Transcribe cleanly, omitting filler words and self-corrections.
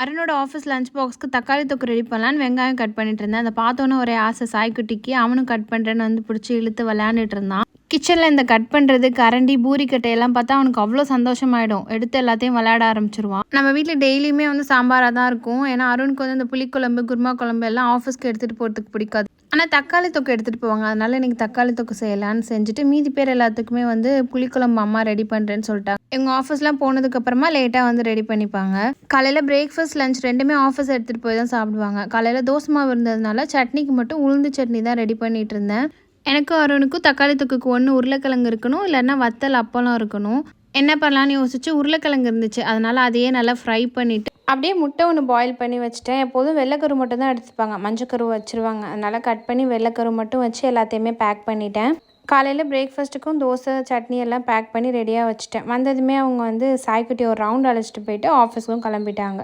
அருணோட office lunch பாக்ஸ்க்கு தக்காளி தொக்கு ready பண்ணலான்னு வெங்காயம் கட் பண்ணிட்டு இருந்தேன். அதை பார்த்தோன்னே ஒரே ஆசை சாய்க்குட்டிக்கு. அவனும் கட் பண்ணுறேன்னு வந்து பிடிச்சி இழுத்து விளையாண்டுட்டு இருந்தான். கிச்சனில் இந்த கட் பண்ணுறது கரண்டி பூரிக்கட்டையெல்லாம் பார்த்தா அவனுக்கு அவ்வளோ சந்தோஷமாயிடும். எடுத்து எல்லாத்தையும் விளையாட ஆரம்பிச்சிருவான். நம்ம வீட்டில் டெய்லியுமே வந்து சாம்பாராக தான் இருக்கும். ஏன்னா அருணுக்கு வந்து இந்த புளிக்குழம்பு குருமா குழம்பு எல்லாம் ஆஃபீஸ்க்கு எடுத்துகிட்டு போகிறதுக்கு பிடிக்காது. ஆனால் தக்காளி தொக்கு எடுத்துகிட்டு போவாங்க. அதனால இன்றைக்கி தக்காளி தொக்கு செய்யலான்னு செஞ்சுட்டு மீதி பேர் எல்லாத்துக்குமே வந்து புளிக்குழம்பு அம்மா ரெடி பண்ணுறேன்னு சொல்லிட்டாங்க. எங்கள் ஆஃபீஸ்லாம் போனதுக்கப்புறமா லேட்டாக வந்து ரெடி பண்ணிப்பாங்க. காலையில் பிரேக்ஃபாஸ்ட் லஞ்ச் ரெண்டுமே ஆஃபீஸ் எடுத்துகிட்டு போய் தான் சாப்பிடுவாங்க. காலையில் தோசை மாவு இருந்ததுனால சட்னிக்கு மட்டும் உளுந்து சட்னி தான் ரெடி பண்ணிகிட்டு இருந்தேன். எனக்கும் அருணுக்கும் தக்காளி தொக்குக்கு ஒன்று உருளைக்கிழங்கு இருக்கணும், இல்லைன்னா வத்தல் அப்பளம் இருக்கணும். என்ன பண்ணலான்னு யோசிச்சு உருளைக்கிழங்கு இருந்துச்சு. அதனால் அதையே நல்லா ஃப்ரை பண்ணிவிட்டு அப்படியே முட்டை ஒன்று பாயில் பண்ணி வச்சுட்டேன். எப்போதும் வெள்ளைக்கரு மட்டும் தான் எடுத்துப்பாங்க, மஞ்சக்கரு வச்சுருவாங்க. அதனால் கட் பண்ணி வெள்ளைக்கரு மட்டும் வச்சு எல்லாத்தையுமே பேக் பண்ணிட்டேன். காலையில் பிரேக்ஃபாஸ்ட்டுக்கும் தோசை சட்னி எல்லாம் பேக் பண்ணி ரெடியாக வச்சுட்டேன். வந்ததுமே அவங்க வந்து சாய்க்குட்டி ஒரு ரவுண்ட் அழைச்சிட்டு போயிட்டு ஆஃபீஸ்க்கும் கிளம்பிட்டாங்க.